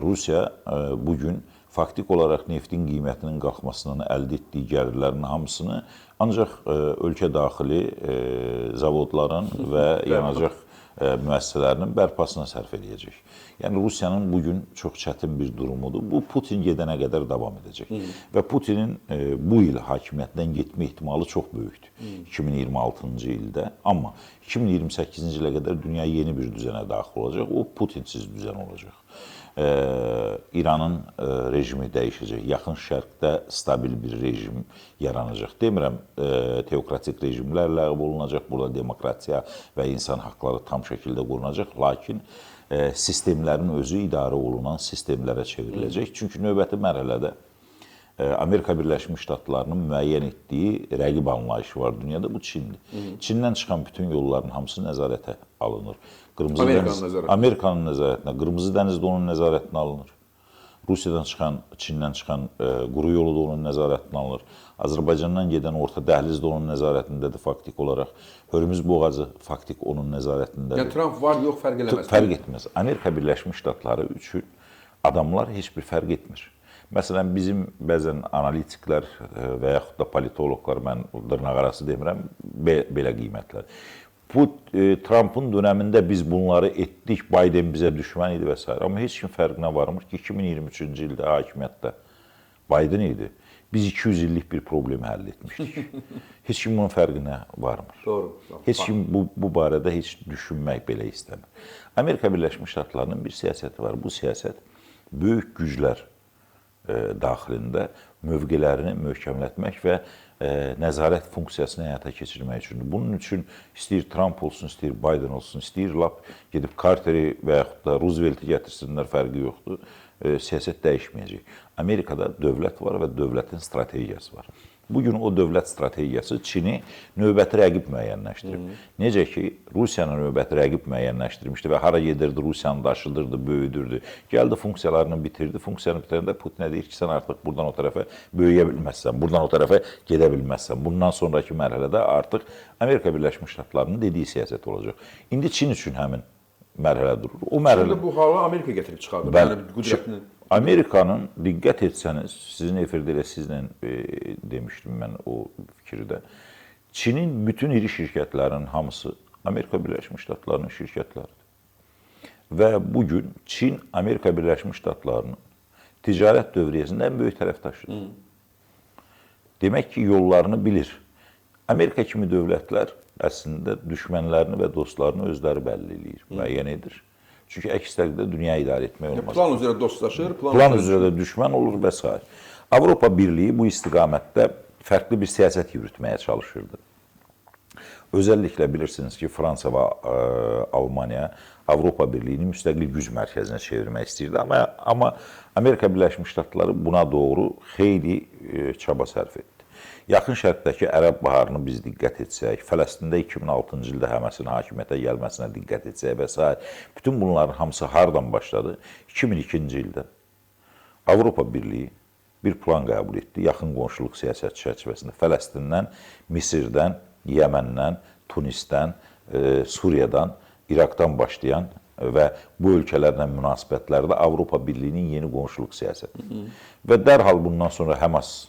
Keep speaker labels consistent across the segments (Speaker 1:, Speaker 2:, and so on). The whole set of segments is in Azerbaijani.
Speaker 1: Rusiya bugün faktik olaraq neftin qiymətinin qalxmasından əldə etdiyi gəlirlərin hamısını ancaq ölkə daxili zavodların və yanacaq müəssisələrinin bərpasına sərf edəcək. Yəni Rusiyanın bugün çox çətin bir durumudur. Bu Putin gedənə qədər davam edəcək. Və Putinin bu il hakimiyyətdən getmə ehtimalı çox böyükdür. 2026-cı ildə. Amma 2028-ci ilə qədər dünya yeni bir düzənə daxil olacaq. O Putinsiz düzən olacaq. İranın rejimi dəyişəcək. Yaxın Şərqdə stabil bir rejim yaranacaq. Demirəm, teokratik rejimlər ləğv olunacaq, burada demokratiya və insan haqları tam şəkildə qorunacaq, lakin sistemlərin özü idarə olunan sistemlərə çevriləcək. Çünki növbəti mərhələdə Amerika Birləşmiş Ştatlarının müəyyən etdiyi rəqib anlayışı var dünyada, bu Çindir. Çindən çıxan bütün yolların hamısı nəzarətə alınır. Amerikanın nəzarətinə, Qırmızı Dəniz də onun nəzarətinə alınır. Rusiyadan çıxan, Çindən çıxan quru yolu da onun nəzarətinə alınır. Azərbaycandan gedən orta dəhliz də onun nəzarətindədir faktik olaraq. Hörmüz boğazı faktik onun nəzarətindədir.
Speaker 2: Yəni Trump var, yox, fərq eləməz.
Speaker 1: Fərq etməz. Amerika Birləşmiş Ştatları üçün adamlar heç bir fərq etmir. Məsələn, bizim bəzən analitiklər və yaxud da politoloqlar, mən dırnaqarası demirəm, belə qiymətlər. Bu, Trump'ın dönəmində biz bunları etdik, Biden bizə düşmən idi və s. Amma heç kim fərqinə varmır ki, 2023-cü ildə hakimiyyətdə Biden idi. Biz 200 illik bir problemi həll etmişdik. Heç kim bunun fərqinə varmır.
Speaker 2: Doğru.
Speaker 1: Heç kim bu barədə heç düşünmək belə istəmir. Amerika Birləşmiş Ştatlarının bir siyasəti var. Bu siyasət böyük güclər daxilində mövqələrini möhkəmlətmək və nəzarət funksiyasını həyata keçirmək üçündür. Bunun üçün istəyir Trump olsun, istəyir Biden olsun, istəyir lap gedib Carteri və yaxud da Roosevelt'i gətirsinlər, fərqi yoxdur. Siyasət dəyişməyəcək. Amerikada dövlət var və dövlətin strategiyası var. Bugün o dövlət strategiyası Çini növbəti rəqib müəyyənləşdirib. Necə ki, Rusiyanın növbəti rəqib müəyyənləşdirmişdi və hara gedirdi, Rusiyanı daşıdırdı, böyüdürdü. Gəldi funksiyalarını bitirdi. Funksiyanı bitirəndə Putinə deyir ki, sən artıq buradan o tərəfə böyüyə bilməzsən, buradan o tərəfə gedə bilməzsən. Bundan sonraki mərhələdə artıq Amerika Birləşmiş Ştatlarının dediyi siyasət olacaq. İndi Çin üçün həmin mərhələ durur. O mərhələ...
Speaker 2: Şimdi bu halı Amerika gətirib çıxardır.
Speaker 1: Bəli.
Speaker 2: Yəni, qüdrətini...
Speaker 1: Amerikanın, diqqət etsəniz, sizin efirdə elə sizlə demişdim mən o fikirdə, Çinin bütün iri şirkətlərinin hamısı Amerika Birləşmiş Ştatlarının şirkətləridir. Və bugün Çin Amerika Birləşmiş Ştatlarının ticarət dövriyyəsində ən böyük tərəfdaşıdır. Demək ki, yollarını bilir. Amerika kimi dövlətlər əslində düşmənlərini və dostlarını özləri bəlli eləyir, müəyyən edir. Çünki əks təqdirdə dünya idarə etmək olmaz.
Speaker 2: Plan üzrə dostlaşır,
Speaker 1: plan üzrə də düşmən olur və s. Avropa Birliyi bu istiqamətdə fərqli bir siyasət yürütməyə çalışırdı. Özəlliklə bilirsiniz ki, Fransa və Almaniya Avropa Birliyini müstəqil güc mərkəzinə çevirmək istəyirdi. Amma Amerika Birləşmiş Ştatları buna doğru xeyli çaba sərf etdi. Yaxın Şərqdəki Ərəb baharını biz diqqət etsək, Fələstində 2006-cı ildə Həməsin hakimiyyətə gəlməsinə diqqət etsək və s. Bütün bunların hamısı hardan başladı? 2002-ci ildə Avropa Birliyi bir plan qəbul etdi. Yaxın qonşuluq siyasət çərçivəsində Fələstindən, Misirdən, Yəməndən, Tunisdən, Suriyadan, İraqdan başlayan və bu ölkələrlə münasibətlərdə Avropa Birliyinin yeni qonşuluq siyasəti. Və dərhal bundan sonra Həmas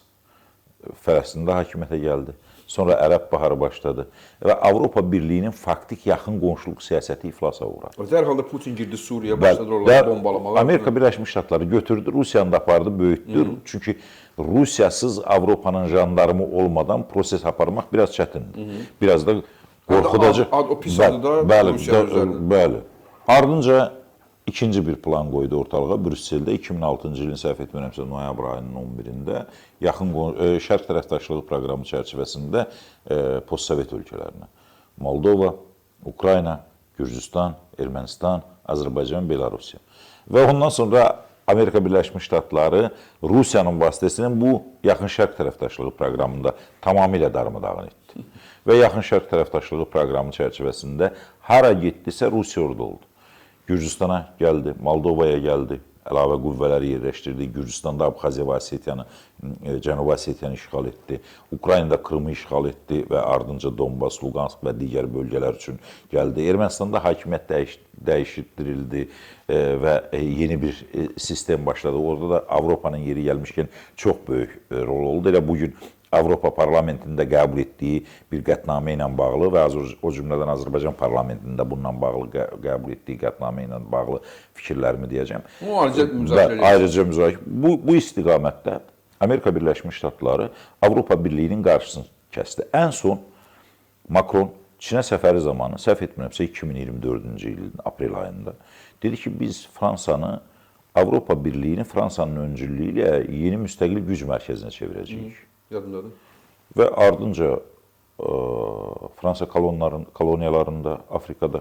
Speaker 1: Fələstində hakimiyyətə gəldi. Sonra Ərəb baharı başladı. Və Avropa Birliyinin faktik yaxın qonşuluq siyasəti iflasa uğradı.
Speaker 2: Dərhal da Putin girdi Suriyaya, başladı oraları bombalamağa.
Speaker 1: Amerika Birləşmiş Ştatları götürdü, Rusiyanı da apardı, böyütdü. Çünki Rusiyasız Avropanın jandarmı olmadan proses aparmaq biraz çətindir. Biraz da qorxudacaq.
Speaker 2: O pis adı da Rusiya üzərində.
Speaker 1: Bəli. Ardınca İkinci bir plan qoydu ortalığa Brüsseldə 2006-cı ilin səhv etmirəmsə noyabr ayının 11-də yaxın şərq tərəfdaşlığı proqramı çərçivəsində postsovet ölkələrinə Moldova, Ukrayna, Gürcüstan, Ermənistan, Azərbaycan, Belarusiya. Və ondan sonra Amerika Birləşmiş Ştatları Rusiyanın vasitəsilə bu yaxın şərq tərəfdaşlığı proqramında tamamilə darmadağın etdi. Və yaxın şərq tərəfdaşlığı proqramı çərçivəsində hara getdisə Rusiya orada oldu. Gürcüstana gəldi, Moldovaya gəldi, əlavə qüvvələri yerləşdirdi. Gürcüstanda Abxaziya və Osetiyanı, Cənubi Osetiyanı işğal etdi. Ukraynada Krımı işğal etdi və ardınca Donbas, Luqansk və digər bölgələr üçün gəldi. Ermənistanda hakimiyyət dəyişdirildi və yeni bir sistem başladı. Orada da Avropanın yeri gəlmişkən çox böyük rol oldu. Elə bugün Avropa parlamentində qəbul etdiyi bir qətnamə ilə bağlı və o cümlədən Azərbaycan parlamentində bununla bağlı qəbul etdiyi qətnamə ilə bağlı fikirlərimi deyəcəm. Ayrıca müzakirə. Bu istiqamətdə Amerika Birləşmiş Ştatları Avropa Birliyinin qarşısını kəsdi. Ən son Makron Çinə səfəri zamanı, səhv etmirəmsə 2024-cü ilin aprel ayında dedi ki, biz Fransanı, Avropa Birliyini Fransanın öncülüyü ilə yeni müstəqil güc mərkəzinə çevirəcəyik.
Speaker 2: Yadımdadır.
Speaker 1: Və ardınca Fransa koloniyalarında, Afrikada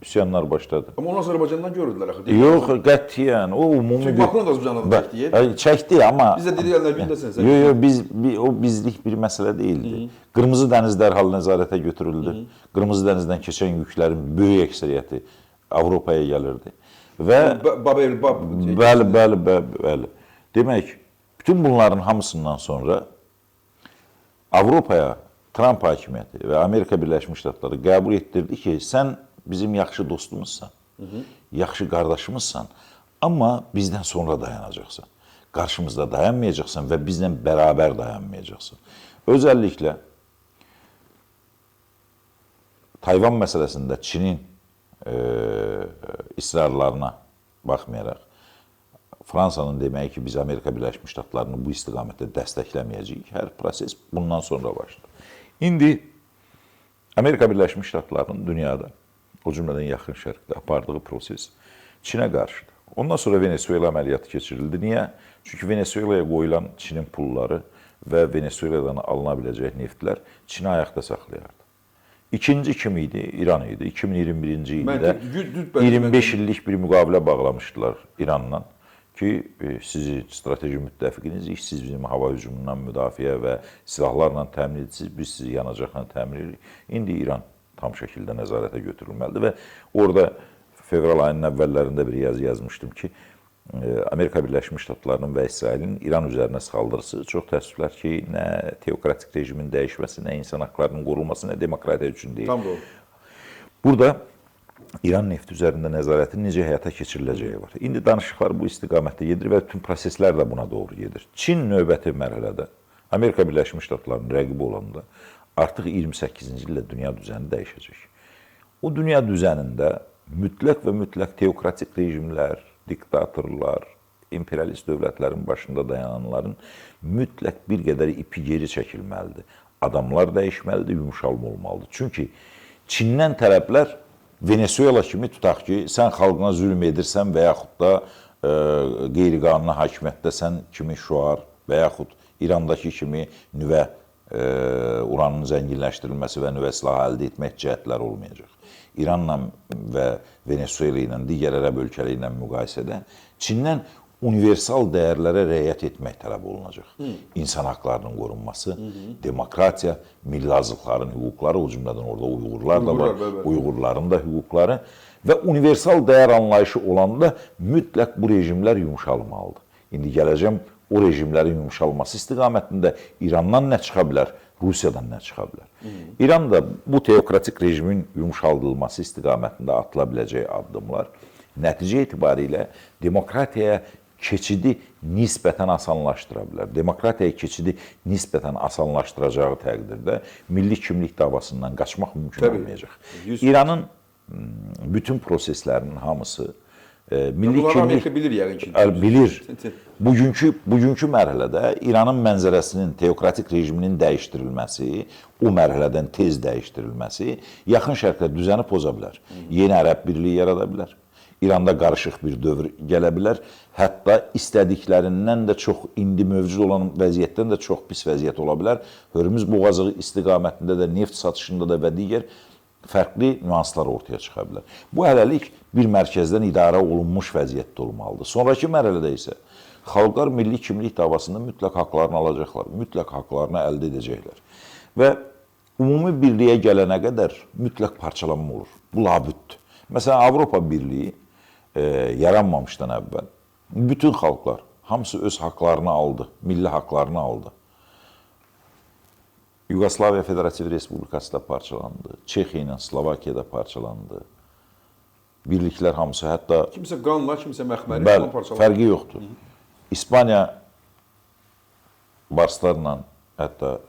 Speaker 1: üsyanlar başladı.
Speaker 2: Amma onu Azərbaycandan görürdülər axı.
Speaker 1: Yox, qətiyyən. O ümumi
Speaker 2: Çünki Makron da Azərbaycandan çəkdi.
Speaker 1: Çəkdi, amma
Speaker 2: Bizə deyirlər gündəsən sən.
Speaker 1: Yox, o bizlik bir məsələ deyildi. Qırmızı dəniz dərhal nəzarətə götürüldü. Qırmızı dənizdən keçən yüklərin böyük əksəriyyəti Avropaya gəlirdi. Və bəli. Demək, bütün bunların hamısından sonra Avropaya Trump hakimiyyəti və Amerika Birləşmiş Ştatları qəbul etdirdi ki, sən bizim yaxşı dostumuzsan, yaxşı qardaşımızsan, amma bizdən sonra dayanacaqsan. Qarşımızda dayanmayacaqsan və bizlə bərabər dayanmayacaqsan. Özəlliklə Tayvan məsələsində Çinin israrlarına baxmayaraq, Fransanın deməyi ki, biz Amerika Birləşmiş Ştatlarını bu istiqamətdə dəstəkləməyəcəyik. Hər proses bundan sonra başlar. İndi Amerika Birləşmiş Ştatlarının dünyada, o cümlədən yaxın şərqdə apardığı proses Çinə qarşıdır. Ondan sonra Venezuela əməliyyatı keçirildi. Niyə? Çünki Venezuelaya qoyulan Çinin pulları və Venezueladan alına biləcək neftlər Çini ayaqda saxlayardı. İkinci kim idi? İran idi. 2021-ci ildə 25 illik bir müqavilə bağlamışdılar İranla ki, sizi strateji müttəfiqinizdik, siz bizim hava hücumundan müdafiə və silahlarla təmin edirsiniz, biz sizi yanacaqla təmin edirik. İndi İran tam şəkildə nəzarətə götürülməlidir və orada fevral ayının əvvəllərində bir yazı yazmışdım ki, Amerika Birləşmiş Ştatlarının və İsrailin İran üzərinə saldırısı çox təəssüflər ki, nə teokratik rejimin dəyişməsi, nə insan haqlarının qorunması, nə demokratiya üçün deyil.
Speaker 2: Tam doğru.
Speaker 1: Burada İran nefti üzərində nəzarətin necə həyata keçiriləcəyi var. İndi danışıqlar bu istiqamətdə gedir və bütün proseslər də buna doğru gedir. Çin növbəti mərhələdə Amerika Birləşmiş Ştatlarının rəqibi olanda artıq 28-ci ildə dünya düzəni dəyişəcək. O dünya düzənində mütləq və mütləq teokratik rejimlər, diktatorlar, imperialist dövlətlərin başında dayananların mütləq bir qədər ipi geri çəkilməlidir. Adamlar dəyişməlidir, yumuşalma olmalıdır. Çünki Çindən tələblər Venezuela kimi tutaq ki, sən xalqına zülm edirsən və yaxud da qeyri-qanuni hakimiyyətdəsən kimi şüar və yaxud İrandakı kimi nüvə uranın zənginləşdirilməsi və nüvə silahı əldə etmək cəhətlər olmayacaq. İranla və Venezuela ilə, digər ərəb ölkələri ilə müqayisədə Çindən universal dəyərlərə riayət etmək tələb olunacaq. İnsan haqlarının qorunması, demokratiya, milli azlıqların hüquqları, o cümlədən orada Uyğurlar da var, Uyğurların da hüquqları və universal dəyər anlayışı olanda mütləq bu rejimlər yumuşalmalıdır. İndi gələcəm o rejimlərin yumuşalması istiqamətində İrandan nə çıxa bilər, Rusiyadan nə çıxa bilər. İran da bu teokratik rejimin yumuşaldılması istiqamətində atıla biləcəyi addımlar nəticə etibarilə demokratiyaya keçidi nisbətən asanlaşdıra bilər. Demokratiyaya keçidi nisbətən asanlaşdıracağı təqdirdə milli kimlik davasından qaçmaq mümkün olmayacaq. İranın bütün proseslərinin hamısı milli kimlik...
Speaker 2: Amerika bilir yəqin ki.
Speaker 1: Bilir. Bugünkü mərhələdə İranın mənzərəsinin, teokratik rejiminin dəyişdirilməsi, o mərhələdən tez dəyişdirilməsi yaxın şərqdə düzəni poza bilər. Yeni ərəb birliyi yarada bilər. İranda qarışıq bir dövr gələ bilər. Hətta istədiklərindən də çox, indi mövcud olan vəziyyətdən də çox pis vəziyyət ola bilər. Hörmüz boğazı istiqamətində də, neft satışında da və digər fərqli nüanslar ortaya çıxa bilər. Bu hələlik bir mərkəzdən idarə olunmuş vəziyyətdə olmalıdır. Sonraki mərhələdə isə xalqlar milli kimlik davasında mütləq haqlarını alacaqlar, mütləq haqlarını əldə edəcəklər. Və ümumi birliyə gələnə qədər mütləq parçalanma olur. Bu labüddür. Məsələn, Avropa Birliyi yaranmamışdan əvvəl bütün xalqlar hamısı öz haqlarını aldı, milli haqlarını aldı. Yugoslaviya Federativ Respublikası da parçalandı, Çexiya ilə Slovakiyada parçalandı. Birliklər hamısı, hətta
Speaker 2: Kimsə qanla, kimsə məxməri
Speaker 1: bəli,
Speaker 2: parçalandı.
Speaker 1: fərqi yoxdur. İspaniya barslarla hətta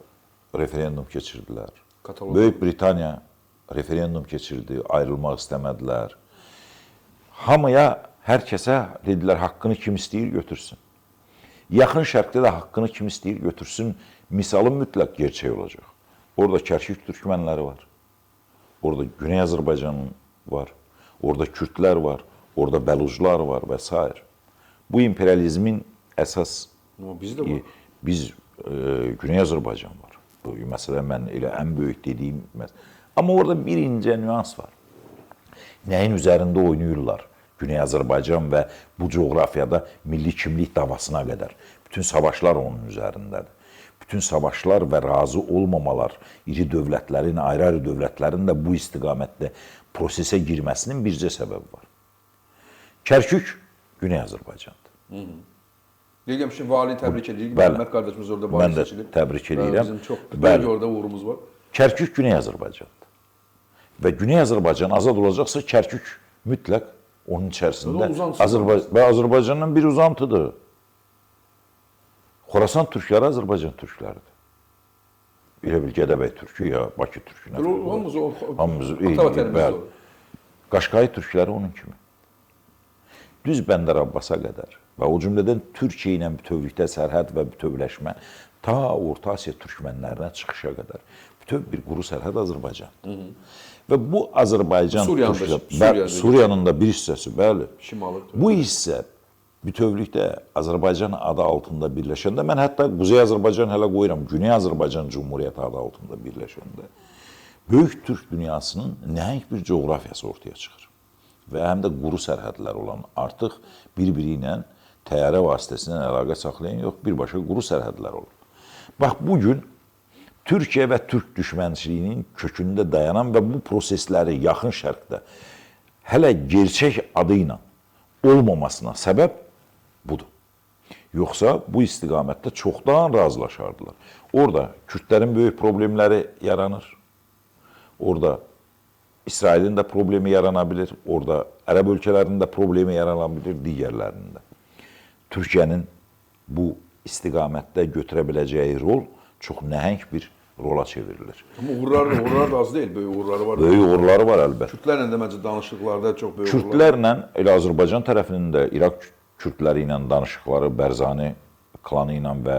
Speaker 1: referendum keçirdilər.
Speaker 2: Kataloniya.
Speaker 1: Böyük Britaniya referendum keçirdi, ayrılmaq istəmədilər. Hamıya, hər kəsə dedilər, haqqını kim istəyir götürsün. Yaxın Şərqdə də haqqını kim istəyir götürsün, misalı mütləq gerçək olacaq. Orada Kərkük türkmənləri var, orada Güney Azərbaycanın var, orada Kürdlər var, orada Bəluclar var və s. Bu imperializmin əsas,
Speaker 2: Amma bizdə var.
Speaker 1: biz Güney Azərbaycan var. Bu məsələ mən elə ən böyük dediyim məsələ. Amma orada bir incə nüans var. Nəyin üzərində oynayırlar? Güney Azərbaycan və bu coğrafiyada milli kimlik davasına qədər. Bütün savaşlar onun üzərindədir. Bütün savaşlar və razı olmamalar, iri dövlətlərin, ayrı-ayrı dövlətlərin də bu istiqamətdə prosesə girməsinin bircə səbəbi var. Kərkük Güney Azərbaycandır.
Speaker 2: Deyirəm ki, vali təbrik edirik.
Speaker 1: Bəli.
Speaker 2: Məhəmməd qardaşımız orada
Speaker 1: Mən
Speaker 2: vali
Speaker 1: də
Speaker 2: seçilib.
Speaker 1: təbrik edirəm.
Speaker 2: Bizim çox
Speaker 1: Bəli.
Speaker 2: böyük orada uğurumuz var.
Speaker 1: Kərkük Güney Azərbaycandır. Və Güney Azərbaycan azad olacaqsa Kərkük mütləq onun içərisində Azərbaycandan bir uzantıdır. Xorasan türkləri Azərbaycan türkləridir. Elə bil Gədəbəy türkü ya Bakı türkü. Hamımız
Speaker 2: bəli.
Speaker 1: Qaşqayı türkləri onun kimi. Düz Bəndər Abbasa qədər və o cümlədən Türkiyə ilə bütövlükdə sərhəd və bütövləşmə ta Orta Asiya türkmənlərinə çıxışa qədər bütöv bir quru sərhəd Azərbaycandır. Və bu Azərbaycan Suriyanın da bir hissəsi, bəli.
Speaker 2: Şimalı.
Speaker 1: Bu hissə bütövlükdə Azərbaycan adı altında birləşəndə, mən hətta Quzey Azərbaycan hələ qoyuram, Güney Azərbaycan Cumhuriyyəti adı altında birləşəndə, böyük türk dünyasının nəhəng bir coğrafiyası ortaya çıxır. Və həm də quru sərhədlər olan, artıq bir-biri ilə təyyarə vasitəsilə əlaqə saxlayan yox, birbaşa quru sərhədlər olur. Bax, bugün Türkiyə və türk düşmənçiliyinin kökündə dayanan və bu prosesləri yaxın şərqdə hələ gerçək adı ilə olmamasına səbəb budur. Yoxsa bu istiqamətdə çoxdan razılaşardılar. Orada Kürdlərin böyük problemləri yaranır. Orada İsrailin də problemi yarana bilir. Orada Ərəb ölkələrinin də problemi yarana bilir, digərlərinin də. Türkiyənin bu istiqamətdə götürə biləcəyi rol çox nəhəng bir rola çevrilir.
Speaker 2: Amma uğurlar da az deyil, böyük uğurları var.
Speaker 1: Böyük uğurları var əlbəttə.
Speaker 2: Kürdlərlə də məncə danışıqlarda çox böyük uğurlar var.
Speaker 1: Kürdlərlə, elə Azərbaycan tərəfinin də İraq kürdləri ilə danışıqları, Bərzani klanı ilə və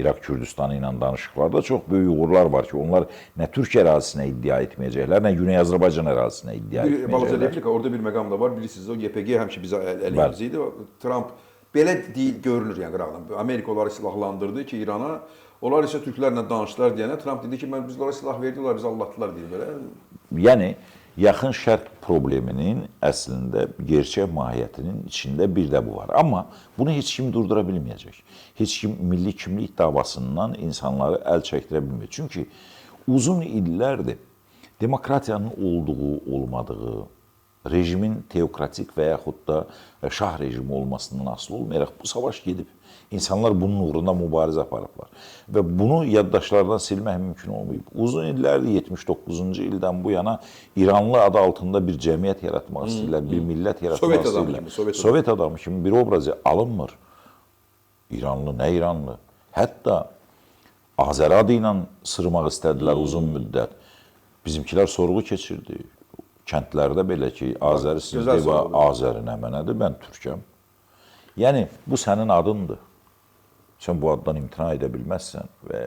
Speaker 1: İraq Kürdistanı ilə danışıqlarda çox böyük uğurlar var ki, onlar nə Türkiyə ərazisinə iddia etməyəcəklər, nə Güney Azərbaycan ərazisinə iddia etməyəcəklər.
Speaker 2: Balaca replika, orada bir məqam da var. Bilirsiniz, o YPG həmişə bizə əleyhimizə idi. Trump belə deyil, görünür yəni qırağdan. Amerika onları silahlandırdı ki, İrana. Onlar isə türklərlə danışdılar deyənə Trump dedi ki, biz onlara silah verdik, biz allatdılar deyir belə.
Speaker 1: Yəni, yaxın şərq probleminin əslində gerçək mahiyyətinin içində bir də bu var. Amma bunu heç kim durdura bilməyəcək. Heç kim milli kimlik davasından insanları əl çəkdirə bilməyəcək. Çünki uzun illərdir demokratiyanın olduğu, olmadığı, rejimin teokratik və yaxud da şah rejimi olmasından asılı olmayaraq bu savaş gedib. İnsanlar bunun uğrunda mübarizə aparıblar. Və bunu yaddaşlardan silmək mümkün olmayıb. Uzun illərdir, 79-cu ildən bu yana İranlı adı altında bir cəmiyyət yaratmaq istəyirlər, bir millət yaratmaq istəyirlər. Sovet adamı kimi bir obrazı alınmır. İranlı, nə İranlı? Hətta Azər adı ilə sırmaq istədilər uzun müddət. Bizimkilər sorğu keçirdi. Kəndlərdə belə ki, Azəri sizdir və Azəri nə mənədir, mən türkəm. Yəni, bu sənin adındır. Sən bu addan imtina edə bilməzsən və